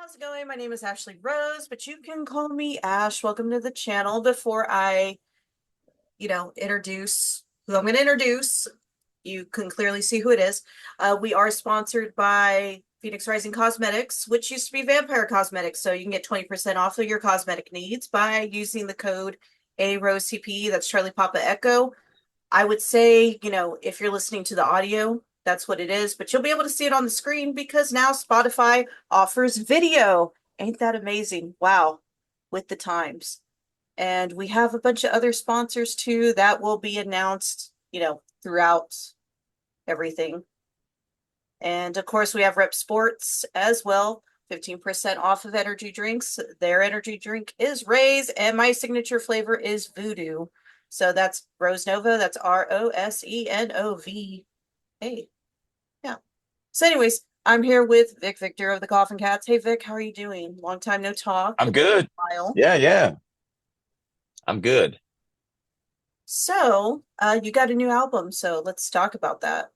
How's it going? My name is Ashley Rose, but you can call me Ash. Welcome to the channel. Before I, introduce who I'm going to introduce, you can clearly see who it is. We are sponsored by Phoenix Rising Cosmetics, which used to be Vampire Cosmetics. So you can get 20% off of your cosmetic needs by using the code AROSECP. That's Charlie Papa Echo. I would say, if you're listening to the audio, that's what it is, but you'll be able to see it on the screen because now Spotify offers video. Ain't that amazing? Wow, with the times. And we have a bunch of other sponsors too that will be announced, throughout everything. And of course, we have Rep Sports as well. 15% off of energy drinks. Their energy drink is Raise, and my signature flavor is Voodoo. So that's RoseNova. That's RoseNova. Yeah. So, anyways, I'm here with Vic Victor of the Koffin Kats. Hey, Vic, how are you doing? Long time no talk. I'm It's been good. a while. Yeah, I'm good. So, you got a new album, so let's talk about that.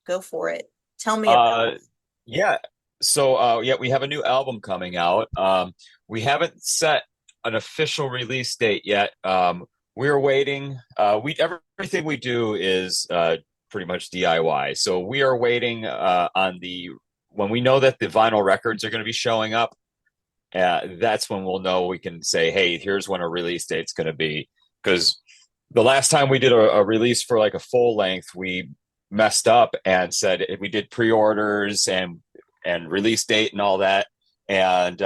Go for it. Tell me about Uh, yeah. So we have a new album coming out. We haven't set an official release date yet. We're waiting. Everything we do is pretty much DIY. So we are waiting on the when we know that the vinyl records are going to be showing up. That's when we'll know we can say, hey, here's when a release date's going to be. Because the last time we did a release for like a full length, we messed up and said we did pre-orders and release date and all that, and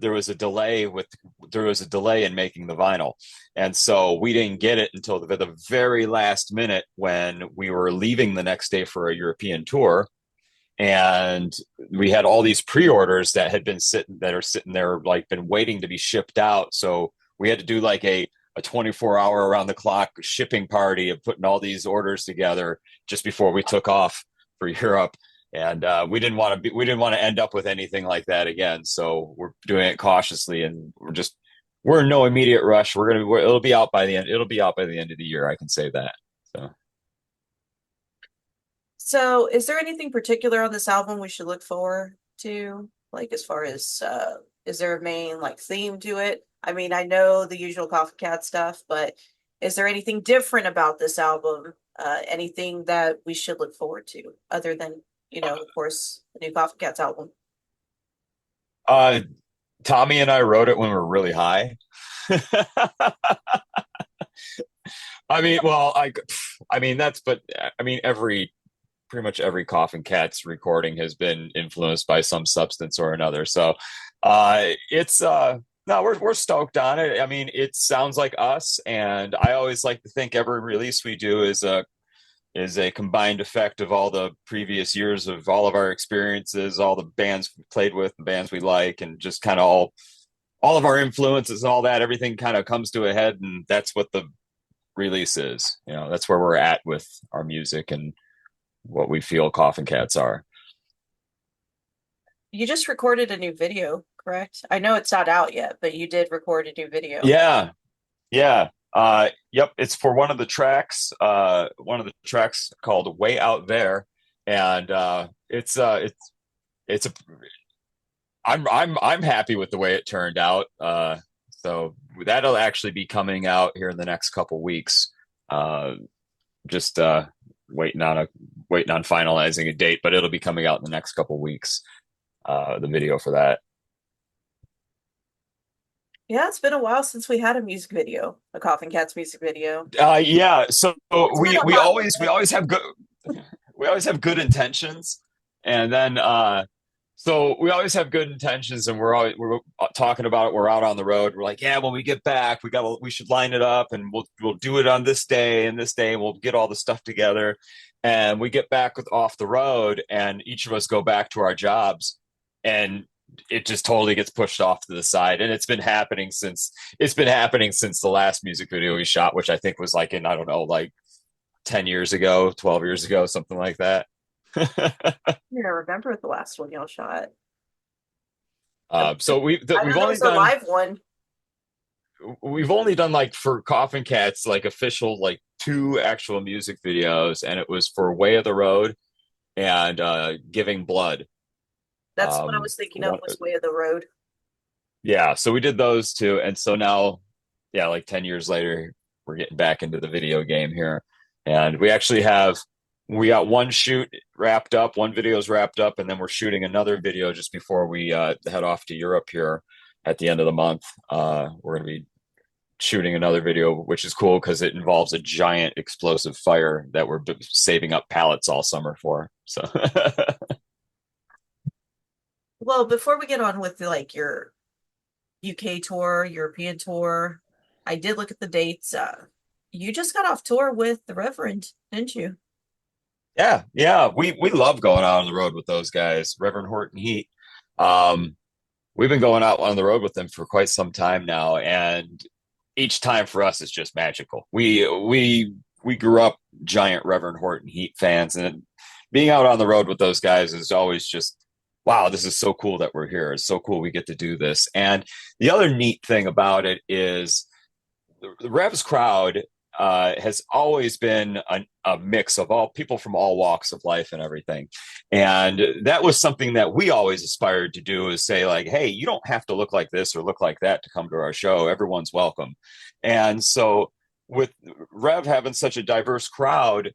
there was a delay in making the vinyl, and so we didn't get it until the very last minute when we were leaving the next day for a European tour, and we had all these pre-orders that are sitting there, like, been waiting to be shipped out. So we had to do like a 24-hour around the clock shipping party of putting all these orders together just before we took off for Europe. And we didn't want to end up with anything like that again. So we're doing it cautiously, and we're in no immediate rush. It'll be out by the end. It'll be out by the end of the year. I can say that. So. So, is there anything particular on this album we should look forward to? Like, as far as, is there a main, like, theme to it? I mean, I know the usual Coffee Cat stuff, but is there anything different about this album? Anything that we should look forward to other than, of course, the new Coffee Cats album? Uh, Tommy and I wrote it when we were really high. I mean, well, I mean but I mean, pretty much every Koffin Kats recording has been influenced by some substance or another. So, it's no, we're stoked on it. I mean, it sounds like us, and I always like to think every release we do is a combined effect of all the previous years of all of our experiences, all the bands we played with, the bands we like, and just kind of all of our influences and all that. Everything kind of comes to a head, and that's what the release is. That's where we're at with our music and what we feel Koffin Kats are. You just recorded a new video, correct? I know it's not out yet, but you did record a new video. Yeah, yeah. Yep, it's for one of the tracks called Way Out There. And it's a I'm happy with the way it turned out. So that'll actually be coming out here in the next couple weeks. Just waiting on finalizing a date, but it'll be coming out in the next couple weeks. The video for that. Yeah, it's been a while since we had a music video, a Coffin Cats music video. Yeah. So It's been we a we hot always we minute. always have good we always have good intentions, and then so we always have good intentions, and we're talking about it. We're out on the road. We're like, yeah, when we get back, we should line it up, and we'll do it on this day and this day, and we'll get all the stuff together. And we get back off the road, and each of us go back to our jobs, and it just totally gets pushed off to the side. And it's been happening since the last music video we shot, which I think was like in, I don't know, like 10 years ago, 12 years ago, something like that. Yeah, I remember the last one y'all shot. So I know there was a live one. we've only done, like, for Koffin Kats, like, official, like, two actual music videos, and it was for Way of the Road and Giving Blood. That's what I was thinking of One, was Way of the Road. yeah, so we did those two, and so now, yeah, like 10 years later, we're getting back into the video game here, and we got one shoot wrapped up, one video's wrapped up, and then we're shooting another video just before we head off to Europe here at the end of the month. We're going to be shooting another video, which is cool because it involves a giant explosive fire that we're saving up pallets all summer for. So, Well, before we get on with like your UK tour, European tour, I did look at the dates. You just got off tour with the Reverend, didn't you? yeah, yeah, we love going out on the road with those guys, Reverend Horton Heat. Um, we've been going out on the road with them for quite some time now, and each time for us is just magical. We grew up giant Reverend Horton Heat fans, and being out on the road with those guys is always just wow, this is so cool that we're here. It's so cool we get to do this. And the other neat thing about it is the Revs crowd has always been a mix of all people from all walks of life and everything. And that was something that we always aspired to do is say like, hey, you don't have to look like this or look like that to come to our show. Everyone's welcome. And so with Rev having such a diverse crowd,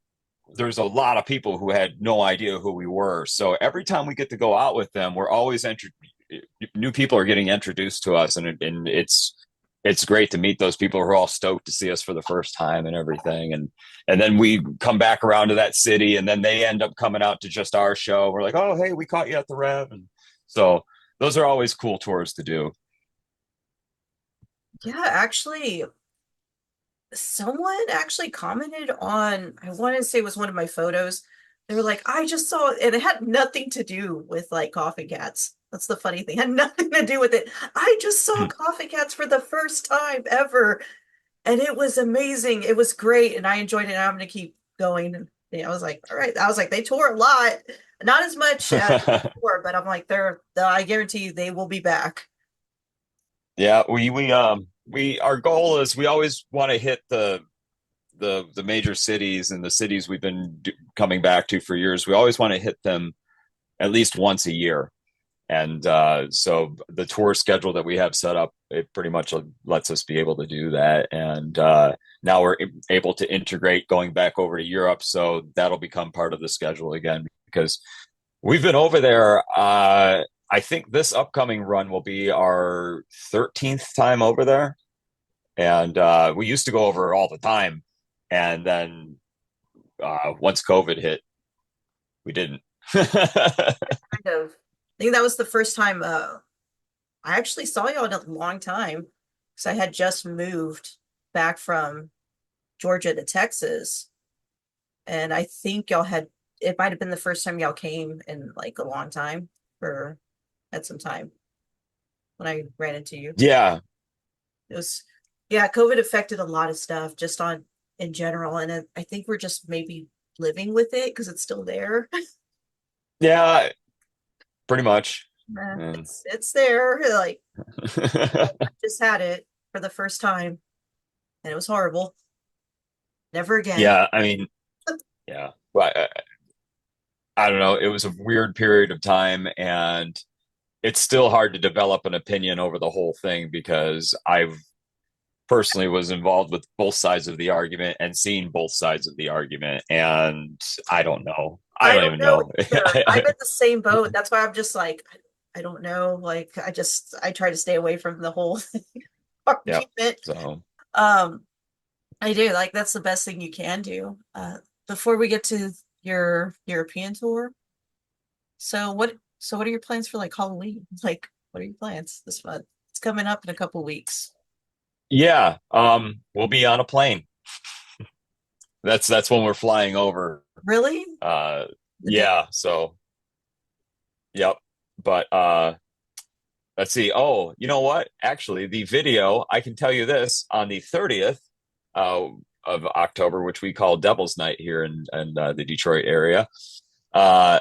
there's a lot of people who had no idea who we were. So every time we get to go out with them, we're always new people are getting introduced to us, and it's great to meet those people who are all stoked to see us for the first time and everything. And then we come back around to that city, and then they end up coming out to just our show. We're like, oh, hey, we caught you at the Rev. And so those are always cool tours to do. Yeah, actually, someone actually commented on, I want to say it was one of my photos. They were like, I just saw it, and it had nothing to do with like Koffin Kats. That's the funny thing. It had nothing to do with it. I just saw Koffin Kats for the first time ever, and it was amazing. It was great, and I enjoyed it. And I'm gonna keep going. And I was like, all right. I was like, they tour a lot, not as much as before, but I'm like, I guarantee you, they will be back. Yeah, we our goal is we always want to hit the major cities and the cities we've been coming back to for years. We always want to hit them at least once a year. And so the tour schedule that we have set up, it pretty much lets us be able to do that. And now we're able to integrate going back over to Europe. So that'll become part of the schedule again because we've been over there. I think this upcoming run will be our 13th time over there. And we used to go over all the time. And then once COVID hit, we didn't. Kind of. I think that was the first time I actually saw y'all in a long time because I had just moved back from Georgia to Texas, and I think y'all had it might have been the first time y'all came in like a long time or had some time when I ran into you. Yeah. It was yeah, COVID affected a lot of stuff just on in general, and I think we're just maybe living with it because it's still there. Yeah, pretty much. And It's there. Like just had it for the first time, and it was horrible. Never again. yeah, I mean, yeah. Well, I don't know. It was a weird period of time, and it's still hard to develop an opinion over the whole thing because I've personally was involved with both sides of the argument and seen both sides of the argument, and I don't know. I I don't don't even know know. either. I'm in the same boat. That's why I'm just like, I don't know. Like, I try to stay away from the whole Yeah. argument. So Um, I do like that's the best thing you can do. Before we get to your European tour. So what are your plans for like Halloween? Like, what are your plans this month? It's coming up in a couple weeks. yeah, we'll be on a plane. That's when we're flying over. Really? Uh, The day yeah. So, yep. But let's see. Oh, you know what? Actually, the video, I can tell you this on the 30th uh, of October, which we call Devil's Night here in the Detroit area. Uh,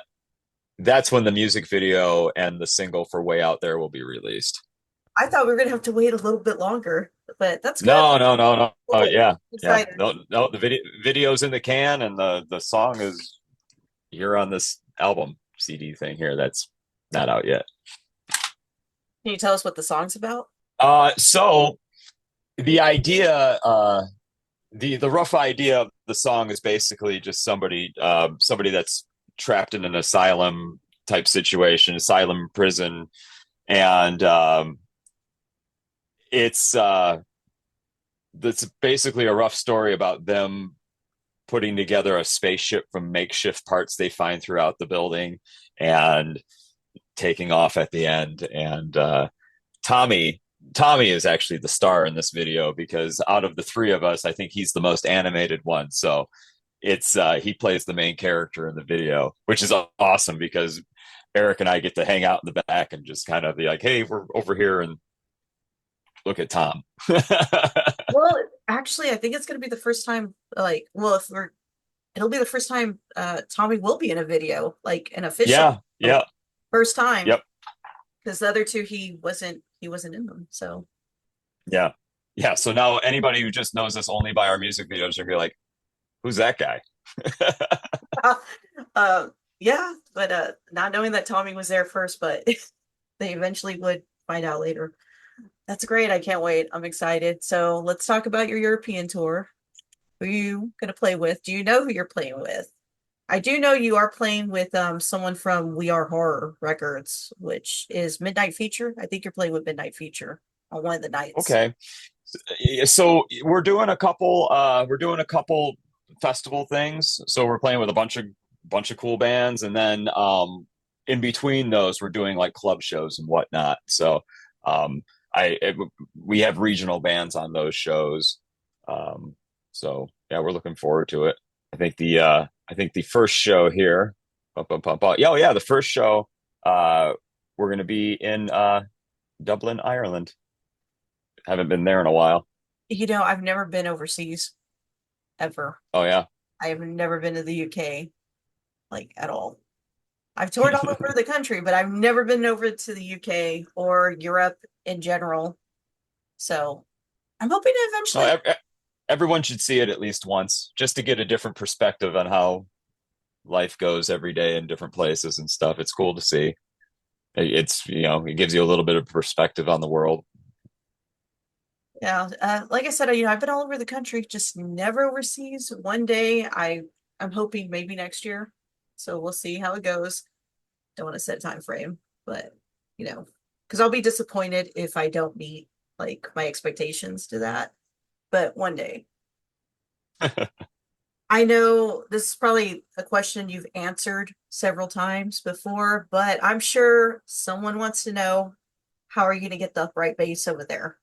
that's when the music video and the single for Way Out There will be released. I thought we were gonna have to wait a little bit longer, but that's good. No, no, no, no. Oh, Cool. yeah, yeah. Excited. No, no. The video's in the can, and the song is here on this album CD thing here. That's not out yet. Can you tell us what the song's about? So the idea, the rough idea of the song is basically just somebody that's trapped in an asylum type situation, asylum prison, and it's that's basically a rough story about them putting together a spaceship from makeshift parts they find throughout the building and taking off at the end. And Tommy Tommy is actually the star in this video because out of the three of us, I think he's the most animated one. So it's he plays the main character in the video, which is awesome because Eric and I get to hang out in the back and just kind of be like, "Hey, we're over here and look at Tom." Well, actually, I think it's going to be the first time, like, well, if we're, it'll be the first time Tommy will be in a video, like an official Yeah, yeah, first time, yep, because the other two he wasn't in them. So, yeah, yeah. So now anybody who just knows us only by our music videos are gonna be like, "Who's that guy?" uh, yeah, but not knowing that Tommy was there first, but they eventually would find out later. That's great. I can't wait. I'm excited. So let's talk about your European tour. Who are you gonna play with? Do you know who you're playing with? I do know you are playing with someone from We Are Horror Records, which is Midnight Feature. I think you're playing with Midnight Feature on one of the nights. Okay, so we're doing a couple festival things. So we're playing with a bunch of cool bands, and then in between those, we're doing like club shows and whatnot. So um, I it, we have regional bands on those shows. Um, so yeah, we're looking forward to it. I think the first show here, yeah, oh yeah, the first show we're going to be in Dublin, Ireland. Haven't been there in a while. I've never been overseas ever. Oh yeah. I have never been to the UK like at all. I've toured all over the country, but I've never been over to the UK or Europe in general. So I'm hoping to No, eventually. everyone should see it at least once, just to get a different perspective on how life goes every day in different places and stuff. It's cool to see. It gives you a little bit of perspective on the world. Yeah, like I said, I've been all over the country, just never overseas. One day, I'm hoping maybe next year. So we'll see how it goes. Don't want to set a time frame, but because I'll be disappointed if I don't meet like my expectations to that. But one day, I know this is probably a question you've answered several times before, but I'm sure someone wants to know how are you going to get the upright bass over there?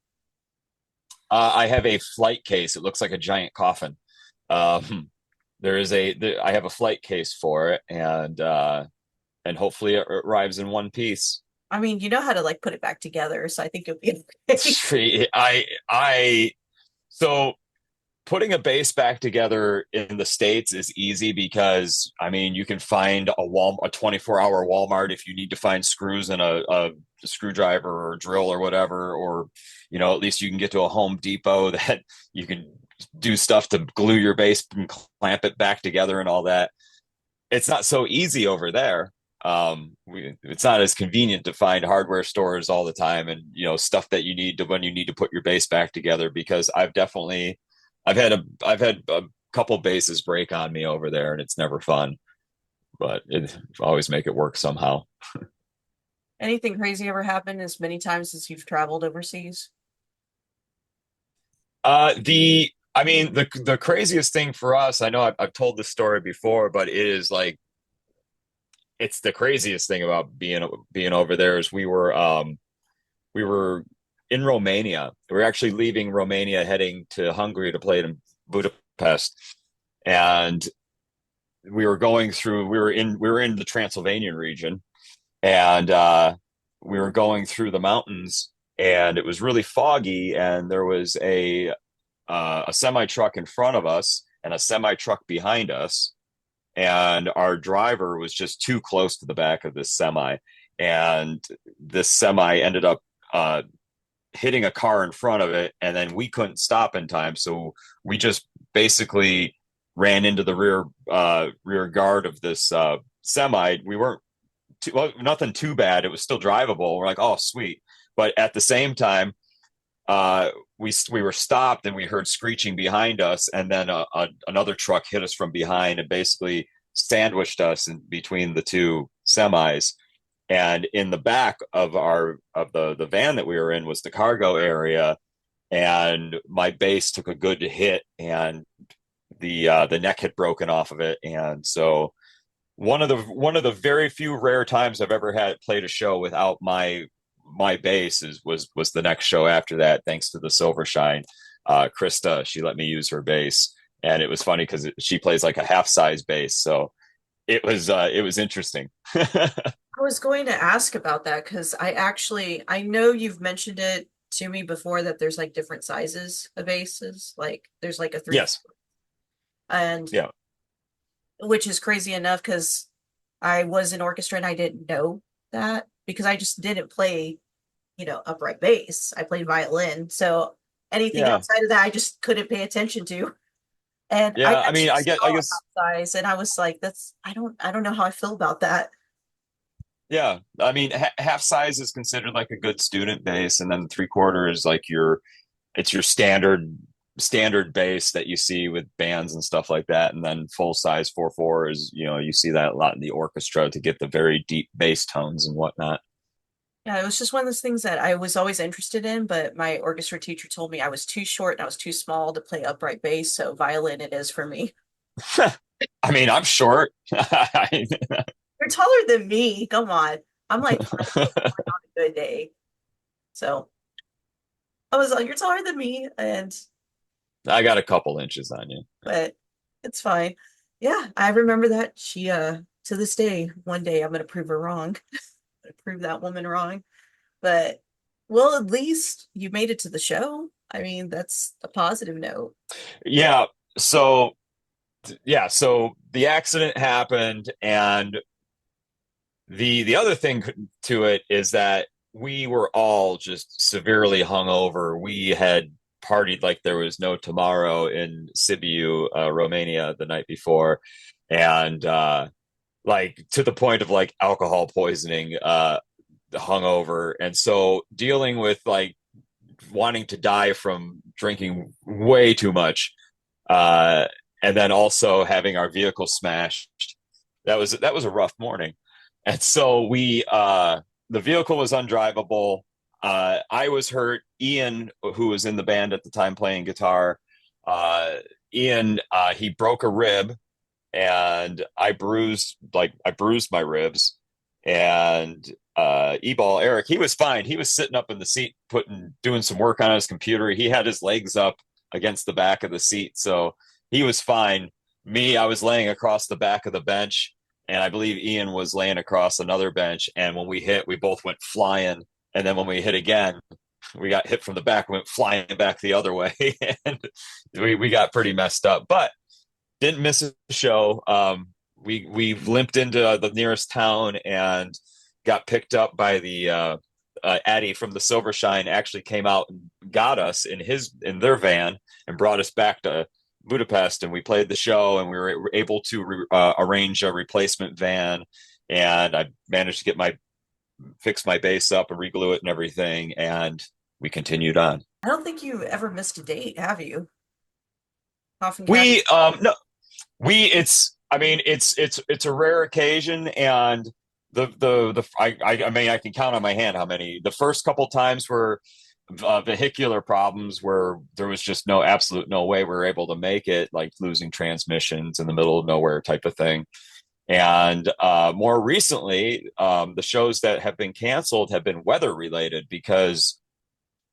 I have a flight case. It looks like a giant coffin. I have a flight case for it, and hopefully it arrives in one piece. I mean, you know how to like put it back together, so I think it'll be okay. I so putting a base back together in the States is easy because I mean you can find a 24-hour Walmart if you need to find screws and a screwdriver or drill or whatever, or at least you can get to a Home Depot that you can do stuff to glue your base and clamp it back together and all that. It's not so easy over there. It's not as convenient to find hardware stores all the time and stuff that you need to when you need to put your base back together because I've had a couple bases break on me over there, and it's never fun. But it always make it work somehow. Anything crazy ever happened as many times as you've traveled overseas? I mean, the craziest thing for us, I know I've told this story before, but it is like it's the craziest thing about being over there is we were in Romania. We were actually leaving Romania, heading to Hungary to play in Budapest, and we were in the Transylvanian region, and we were going through the mountains, and it was really foggy, and there was a semi truck in front of us and a semi truck behind us, and our driver was just too close to the back of this semi, and this semi ended up hitting a car in front of it, and then we couldn't stop in time, so we just basically ran into the rear guard of this semi. We weren't well, nothing too bad. It was still drivable. We're like, oh, sweet. But at the same time, we were stopped and we heard screeching behind us, and then another truck hit us from behind and basically sandwiched us in between the two semis. And in the back of the van that we were in was the cargo area, and my base took a good hit, and the neck had broken off of it, and so one of the very few rare times I've ever had played a show without my bass was the next show after that, thanks to the Silvershine. Krista, she let me use her bass, and it was funny because she plays like a half size bass, so it was interesting. I was going to ask about that because I know you've mentioned it to me before that there's like different sizes of bases. Like there's like a three, Yes, and yeah, which is crazy enough because I was in orchestra and I didn't know that because I just didn't play, upright bass. I played violin. So anything yeah, outside of that, I just couldn't pay attention to. And I yeah. I mean, actually I saw guess, size and I was like, I don't know how I feel about that. yeah. I mean, half size is considered like a good student bass, and then 3/4 is like it's your standard bass that you see with bands and stuff like that. And then full size 4/4 is, you see that a lot in the orchestra to get the very deep bass tones and whatnot. Yeah, it was just one of those things that I was always interested in, but my orchestra teacher told me I was too short and I was too small to play upright bass, so violin it is for me. I mean, I'm short. You're taller than me. Come on. I'm like 5'9" on a good day. So I was like, you're taller than me, and I got a couple inches on you. but it's fine. Yeah, I remember that. She to this day, one day I'm gonna prove her wrong. Prove that woman wrong. But well, at least you made it to the show. I mean, that's a positive note. Yeah. So so the accident happened, and the other thing to it is that we were all just severely hungover. We had partied like there was no tomorrow in Sibiu, Romania, the night before, and like to the point of like alcohol poisoning, hungover, and so dealing with like wanting to die from drinking way too much, uh, and then also having our vehicle smashed. That was a rough morning, and so the vehicle was undrivable. I was hurt. Ian, who was in the band at the time playing guitar, uh, Ian, he broke a rib, and I bruised my ribs. And Eball Eric, he was fine. He was sitting up in the seat, doing some work on his computer. He had his legs up against the back of the seat, so he was fine. Me, I was laying across the back of the bench, and I believe Ian was laying across another bench. And when we hit, we both went flying. And then when we hit again, we got hit from the back, went flying back the other way, and we got pretty messed up. But didn't miss a show. We limped into the nearest town and got picked up by the Addy from the Silvershine. Actually came out and got us in their van and brought us back to Budapest, and we played the show, and we were able to arrange a replacement van, and I managed to fix my bass up and reglue it and everything, and we continued on. I don't think you ever missed a date, have you? Koffin We Kats. no we I mean, it's a rare occasion, and I mean, I can count on my hand how many. The first couple times were vehicular problems where there was just no way we were able to make it, like losing transmissions in the middle of nowhere type of thing. And more recently, the shows that have been canceled have been weather related, because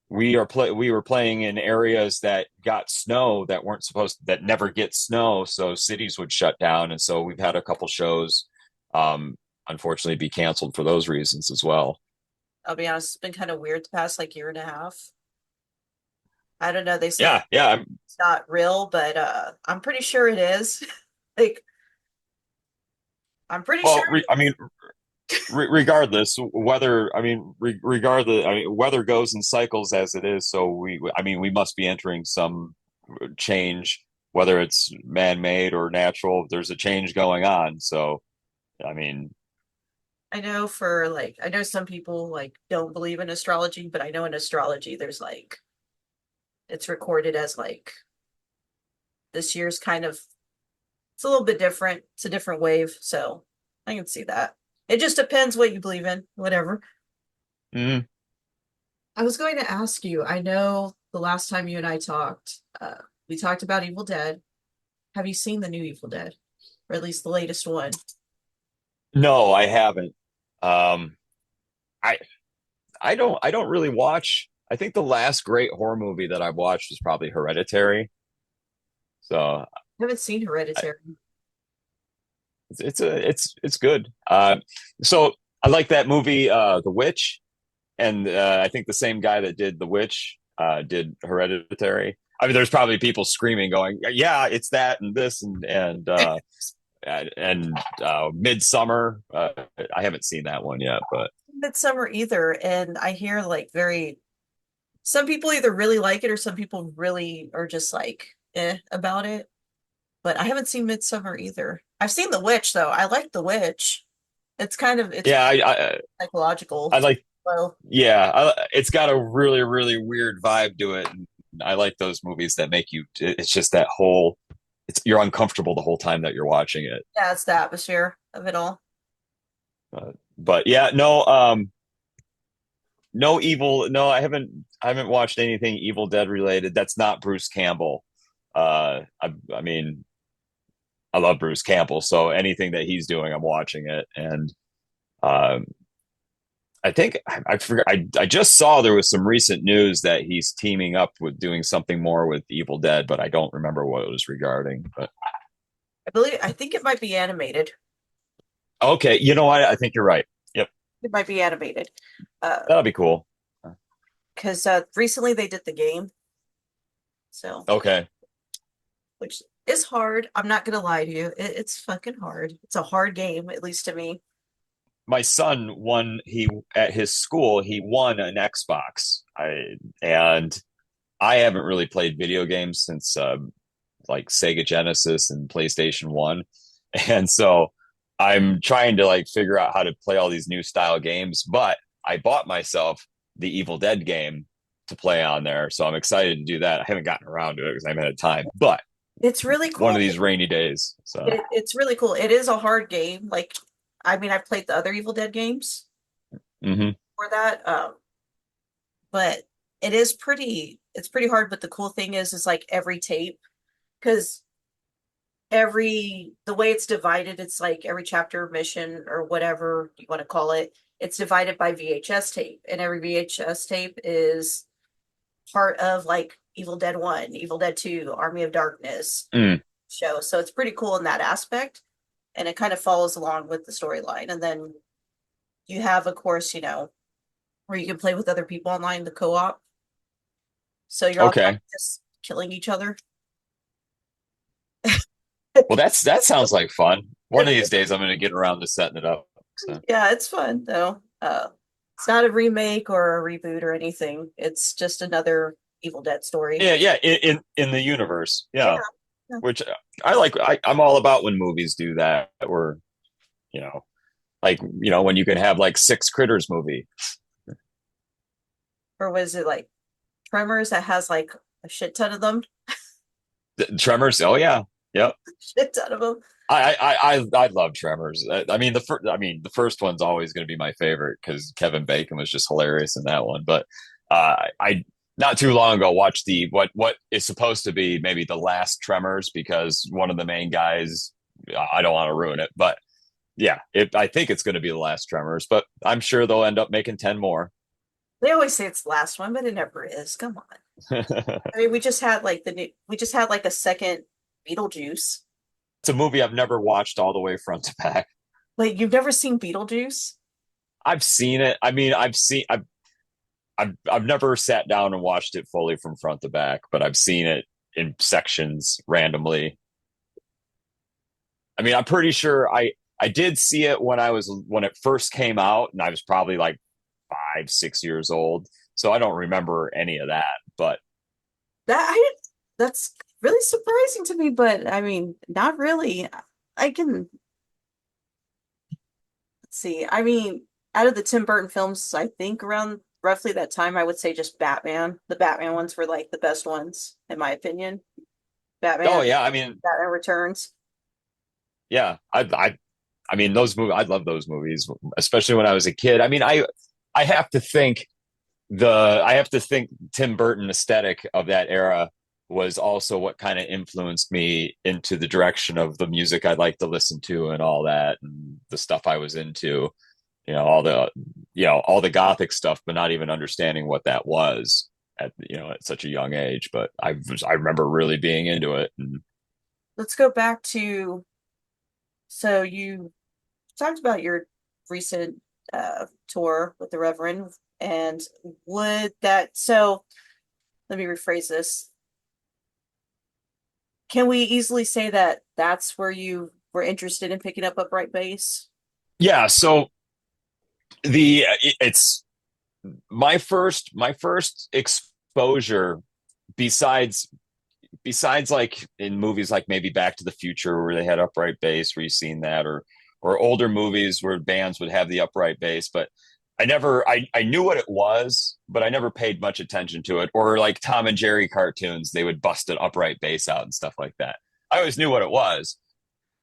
we were playing in areas that got snow that never get snow, so cities would shut down, and so we've had a couple shows unfortunately be canceled for those reasons as well. I'll be honest, it's been kind of weird the past like year and a half. I don't know. They say Yeah, yeah. it's not real, but I'm pretty sure it is. Like, I'm pretty sure. I mean, regardless, weather goes in cycles as it is, so we must be entering some change, whether it's man-made or natural. There's a change going on, so I mean, I know for like I know some people like don't believe in astrology, but I know in astrology there's like it's recorded as like this year's kind of it's a little bit different. It's a different wave, so I can see that. It just depends what you believe in, whatever. Mm. I was going to ask you, I know the last time you and I talked, we talked about Evil Dead. Have you seen the new Evil Dead? Or at least the latest one? No, I haven't. Um, I I don't really watch. I think the last great horror movie that I watched was probably Hereditary. So I haven't seen I, Hereditary. it's good. So I like that movie, The Witch, and I think the same guy that did The Witch did Hereditary. I mean, there's probably people screaming, going, "Yeah, it's that and this and Midsummer." I haven't seen that one yet, but Midsummer either, and I hear like very some people either really like it or some people really are just like about it. But I haven't seen Midsummer either. I've seen The Witch though. I like The Witch. It's yeah, psychological. I like Well, yeah, it's got a really really weird vibe to it, and I like those movies that make you. It's just that whole. You're uncomfortable the whole time that you're watching it. yeah, it's the atmosphere of it all. But yeah, no, no evil. No, I haven't watched anything Evil Dead related. That's not Bruce Campbell. I mean, I love Bruce Campbell, so anything that he's doing, I'm watching it. And um, I think I forgot. I just saw there was some recent news that he's teaming up with doing something more with Evil Dead, but I don't remember what it was regarding. But I think it might be animated. okay, you know what? I think you're right. Yep, It might be animated. that'll be cool. Because recently they did the game, so Okay. which is hard. I'm not gonna lie to you. It's fucking hard. It's a hard game, at least to me. My son won he at his school he won an Xbox. And I haven't really played video games since like Sega Genesis and PlayStation 1. And so I'm trying to like figure out how to play all these new style games, but I bought myself the Evil Dead game to play on there. So I'm excited to do that. I haven't gotten around to it because I haven't had time, but It's really one of cool. these rainy days. So It's really cool. It is a hard game. Like, I mean, I've played the other Evil Dead games mhm. for that, but it's pretty hard. But the cool thing is like every tape, because the way it's divided, it's like every chapter, mission, or whatever you want to call it, it's divided by VHS tape, and every VHS tape is part of like Evil Dead 1, Evil Dead 2, Army of Darkness Mm, show. So it's pretty cool in that aspect. And it kind of follows along with the storyline. And then you have, of course, where you can play with other people online, the co-op. So you're all kind okay. of just killing each other. Well, that sounds like fun. One of It, these days, I'm going to get around to setting it up. So yeah, it's fun though. It's not a remake or a reboot or anything. It's just another Evil Dead story. yeah, yeah, in the universe, Yeah. yeah. Yeah. Which I like. I'm all about when movies do that. Where you know, like when you can have like six critters movie. Or was it like Tremors that has like a shit ton of them? Tremors. Oh yeah, yep. Shit ton of them. I love Tremors. I mean the first one's always going to be my favorite because Kevin Bacon was just hilarious in that one. But I not too long ago watched the what is supposed to be maybe the last Tremors because one of the main guys. I don't want to ruin it, but yeah, I think it's going to be the last Tremors. But I'm sure they'll end up making 10 more. They always say it's the last one, but it never is. Come on. I mean, we just had like a second Beetlejuice. It's a movie I've never watched all the way front to back. Like you've never seen Beetlejuice? I've seen it. I mean, I've never sat down and watched it fully from front to back, but I've seen it in sections randomly. I mean, I'm pretty sure I did see it when it first came out, and I was probably like 5, 6 years old. So I don't remember any of that. But That I that's really surprising to me, but I mean, not really. I can see. I mean, out of the Tim Burton films, I think around roughly that time, I would say just Batman. The Batman ones were like the best ones, in my opinion. Oh Batman, yeah, I mean, Batman Returns. yeah, I mean those movies. I love those movies, especially when I was a kid. I mean, I have to think I have to think Tim Burton aesthetic of that era was also what kind of influenced me into the direction of the music I'd like to listen to and all that and the stuff I was into. All the gothic stuff, but not even understanding what that was at such a young age. But I remember really being into it. And Let's go back to, so you talked about your recent tour with the Reverend, and would that, so let me rephrase this. Can we easily say that that's where you were interested in picking up upright bass? yeah, so it's my first exposure besides like in movies like maybe Back to the Future where they had upright bass, where you've seen that, or older movies where bands would have the upright bass, but I knew what it was, but I never paid much attention to it. Or like Tom and Jerry cartoons, they would bust an upright bass out and stuff like that. I always knew what it was,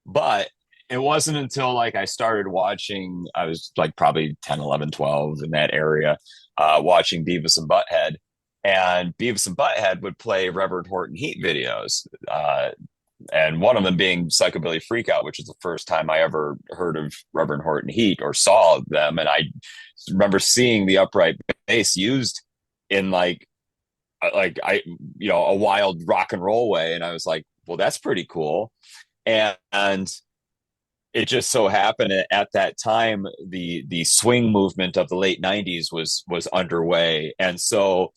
but it wasn't until like I started watching, I was like probably 10, 11, 12 in that area, watching Beavis and Butthead. And Beavis and Butthead would play Reverend Horton Heat videos. And one of them being Psychobilly Freakout, which is the first time I ever heard of Reverend Horton Heat or saw them. And I remember seeing the upright bass used in a wild rock and roll way. And I was like, well, that's pretty cool. And it just so happened at that time the swing movement of the late 90s was underway, and so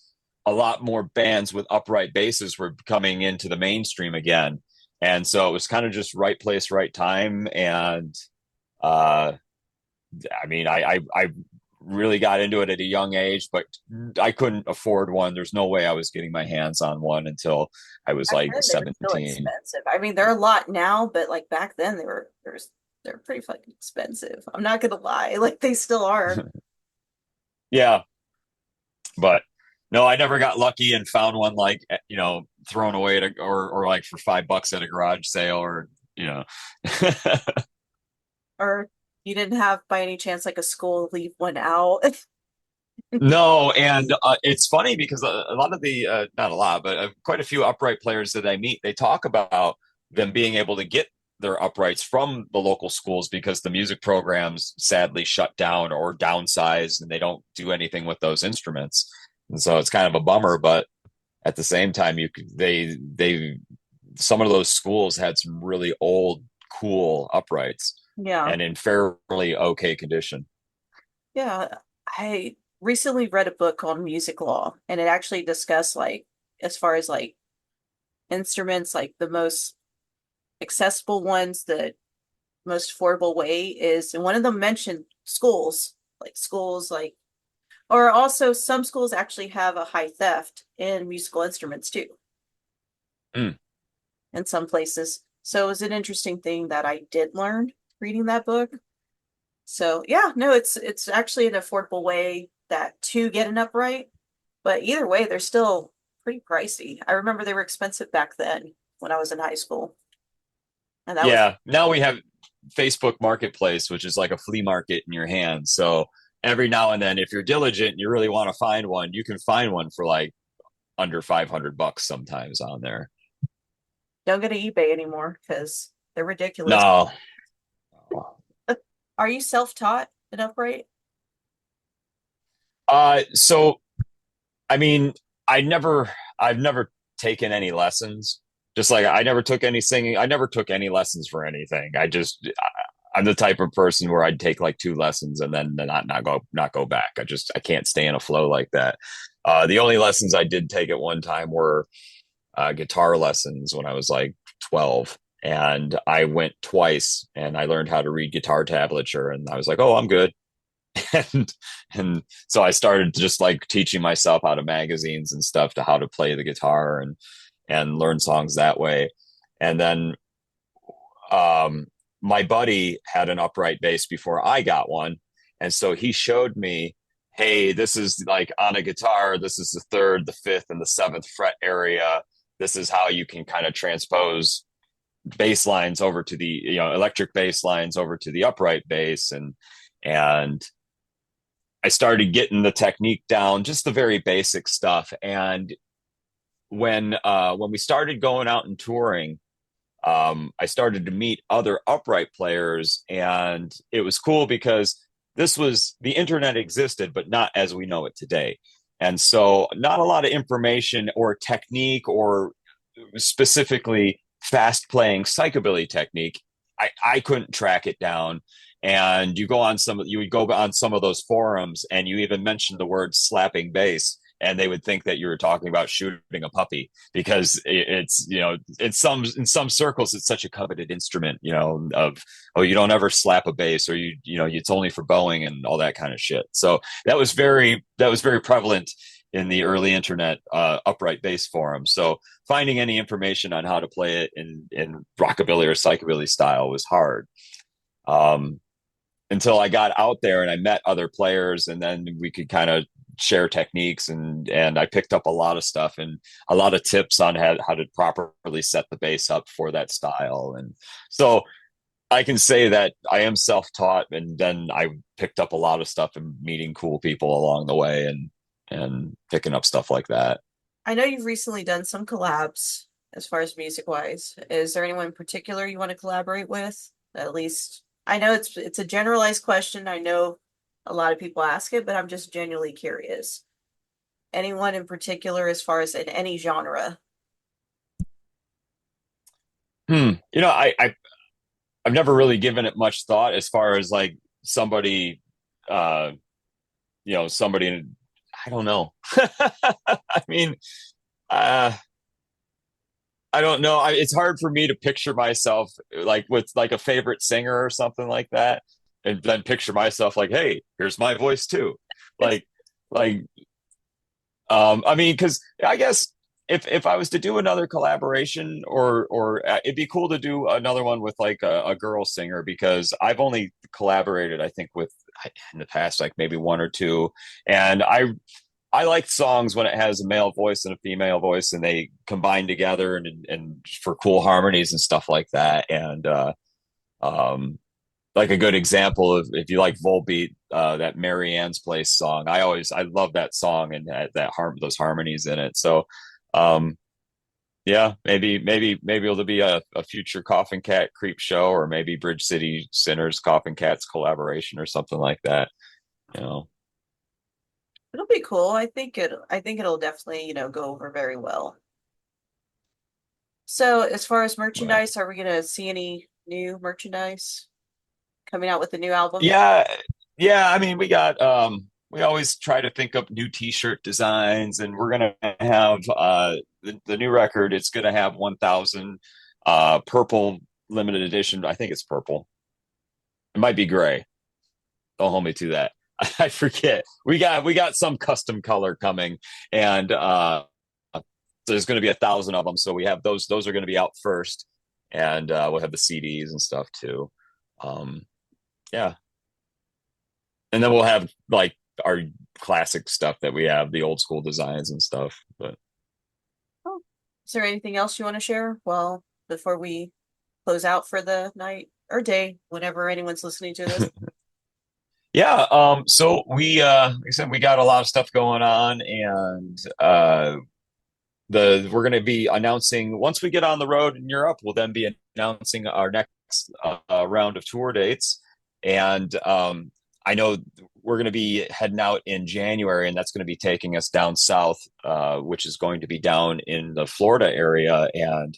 a lot more bands with upright basses were coming into the mainstream again, and so it was kind of just right place, right time. And uh I mean, I really got into it at a young age, but I couldn't afford one. There's no way I was getting my hands on one until I was Back like then they were still 17. expensive. I mean, they're a lot now, but like back then they're pretty fucking expensive. I'm not gonna lie, like they still are. Yeah, but no, I never got lucky and found one like thrown away or like for $5 at a garage sale or you know. Or you didn't have by any chance like a school leave one out. No, and it's funny because a lot of the not a lot, but quite a few upright players that I meet, they talk about them being able to get their uprights from the local schools because the music programs sadly shut down or downsized, and they don't do anything with those instruments. And so it's kind of a bummer, but at the same time, they some of those schools had some really old, cool uprights Yeah. and in fairly okay condition. Yeah. I recently read a book on music law, and it actually discussed like as far as like instruments, like the most accessible ones, the most affordable way is, and one of them mentioned schools like, or also some schools actually have a high theft in musical instruments too, Mm. in some places. So it was an interesting thing that I did learn reading that book. So yeah, no, it's actually an affordable way that to get an upright, but either way, they're still pretty pricey. I remember they were expensive back then when I was in high school, and that was Yeah, now we have Facebook Marketplace, which is like a flea market in your hand. So every now and then, if you're diligent and you really want to find one, you can find one for like under $500 sometimes on there. don't go to eBay anymore because they're ridiculous. No, Are you self-taught in upright? so I mean, I've never taken any lessons. Just like I never took any singing, I never took any lessons for anything. I'm the type of person where I'd take like two lessons and then not go back. I can't stay in a flow like that. The only lessons I did take at one time were guitar lessons when I was like 12. And I went twice and I learned how to read guitar tablature. And I was like, oh, I'm good. and and so I started just like teaching myself out of magazines and stuff to how to play the guitar and learn songs that way. And then my buddy had an upright bass before I got one. And so he showed me, hey, this is like on a guitar, this is the third, the fifth, and the seventh fret area. This is how you can kind of transpose bass lines over to the, electric bass lines over to the upright bass. And I started getting the technique down, just the very basic stuff. And when we started going out and touring, I started to meet other upright players, and it was cool because the internet existed, but not as we know it today. And so, not a lot of information or technique, or specifically fast playing psychobilly technique. I couldn't track it down. And you would go on some of those forums, and you even mentioned the word slapping bass, and they would think that you were talking about shooting a puppy, because it's, in some circles it's such a coveted instrument, of, oh, you don't ever slap a bass, or it's only for bowing and all that kind of shit. So that was very prevalent in the early internet upright bass forum. So finding any information on how to play it in rockabilly or psychobilly style was hard. Um, until I got out there and I met other players, and then we could kind of share techniques, and I picked up a lot of stuff and a lot of tips on how to properly set the bass up for that style. And so I can say that I am self-taught, and then I picked up a lot of stuff and meeting cool people along the way, and picking up stuff like that. I know you've recently done some collabs as far as music wise. Is there anyone in particular you want to collaborate with? At least I know it's a generalized question. I know a lot of people ask it, but I'm just genuinely curious. Anyone in particular as far as in any genre? I've never really given it much thought as far as like somebody, uh, somebody. I don't know. I mean, uh, I don't know. It's hard for me to picture myself like with like a favorite singer or something like that, and then picture myself like, hey, here's my voice too. Like, like, I mean, because I guess if I was to do another collaboration, or it'd be cool to do another one with like a girl singer, because I've only collaborated, I think, with in the past like maybe one or two, and I like songs when it has a male voice and a female voice, and they combine together, and for cool harmonies and stuff like that. And um, like a good example of, if you like Volbeat, that Mary Ann's Place song. I love that song, and those harmonies in it. So um, yeah, maybe it'll be a future Coffin Cat Creep show, or maybe Bridge City Sinners Coffin Cats collaboration or something like that. You know. It'll be cool. I think it'll definitely, go over very well. So as far as But merchandise, are we gonna see any new merchandise coming out with the new album? yeah, yeah. I mean, we always try to think up new T-shirt designs, and we're gonna have the new record. It's gonna have 1,000 purple limited edition. I think it's purple. It might be gray. Don't hold me to that. I forget. We got some custom color coming, and there's going to be 1,000 of them. So we have those. Those are going to be out first, and we'll have the CDs and stuff too. Um, yeah, and then we'll have like our classic stuff that we have, the old school designs and stuff. But Oh, is there anything else you want to share? Well, before we close out for the night or day, whenever anyone's listening to this. yeah, so like I said, we got a lot of stuff going on, and we're going to be announcing, once we get on the road in Europe, we'll then be announcing our next round of tour dates. And I know we're going to be heading out in January, and that's going to be taking us down south, which is going to be down in the Florida area. And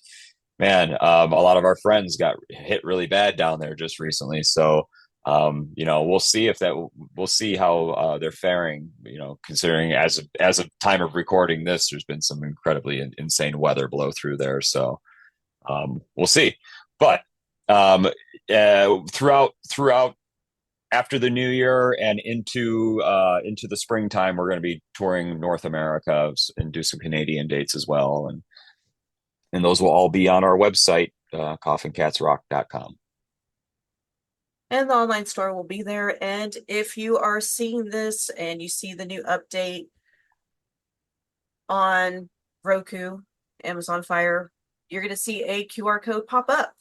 man, a lot of our friends got hit really bad down there just recently. So we'll see how they're faring. Considering as of time of recording this, there's been some incredibly insane weather blow through there. So we'll see. But throughout after the new year and into the springtime, we're going to be touring North America and do some Canadian dates as well, and those will all be on our website, coffincatsrock.com. And the online store will be there. And if you are seeing this and you see the new update on Roku, Amazon Fire, you're going to see a QR code pop up.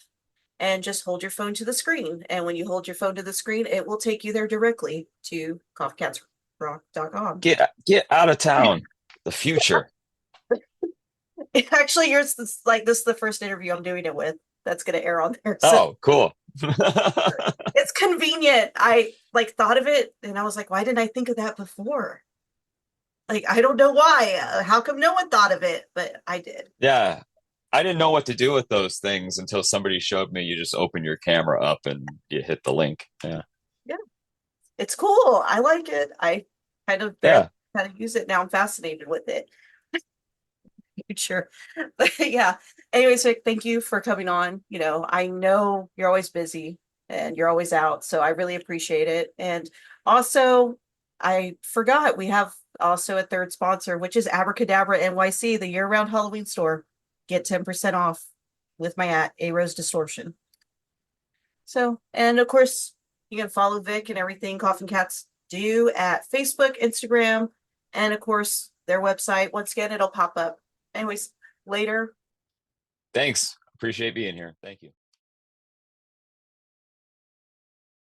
And just hold your phone to the screen. And when you hold your phone to the screen, it will take you there directly to coffkatsrock.com. Get out of town. The future. Actually, yours is like this is the first interview I'm doing it with that's going to air on there. So Oh, cool. it's convenient. I like thought of it and I was like, why didn't I think of that before? Like, I don't know why. How come no one thought of it? But I did. Yeah. I didn't know what to do with those things until somebody showed me you just open your camera up and you hit the link. Yeah. Yeah, it's cool. I like it. I kind of barely Yeah. kind of use it now. I'm fascinated with it. Sure. But yeah. Anyways, Vic, thank you for coming on. I know you're always busy and you're always out, so I really appreciate it. And also, I forgot we have also a third sponsor, which is Abracadabra NYC, the year-round Halloween store. Get 10% off with my A Rose Distortion. So, and of course, you can follow Vic and everything Koffin Kats do at Facebook, Instagram, and of course, their website. Once again, it'll pop up. Anyways, later. Thanks. Appreciate being here. Thank you.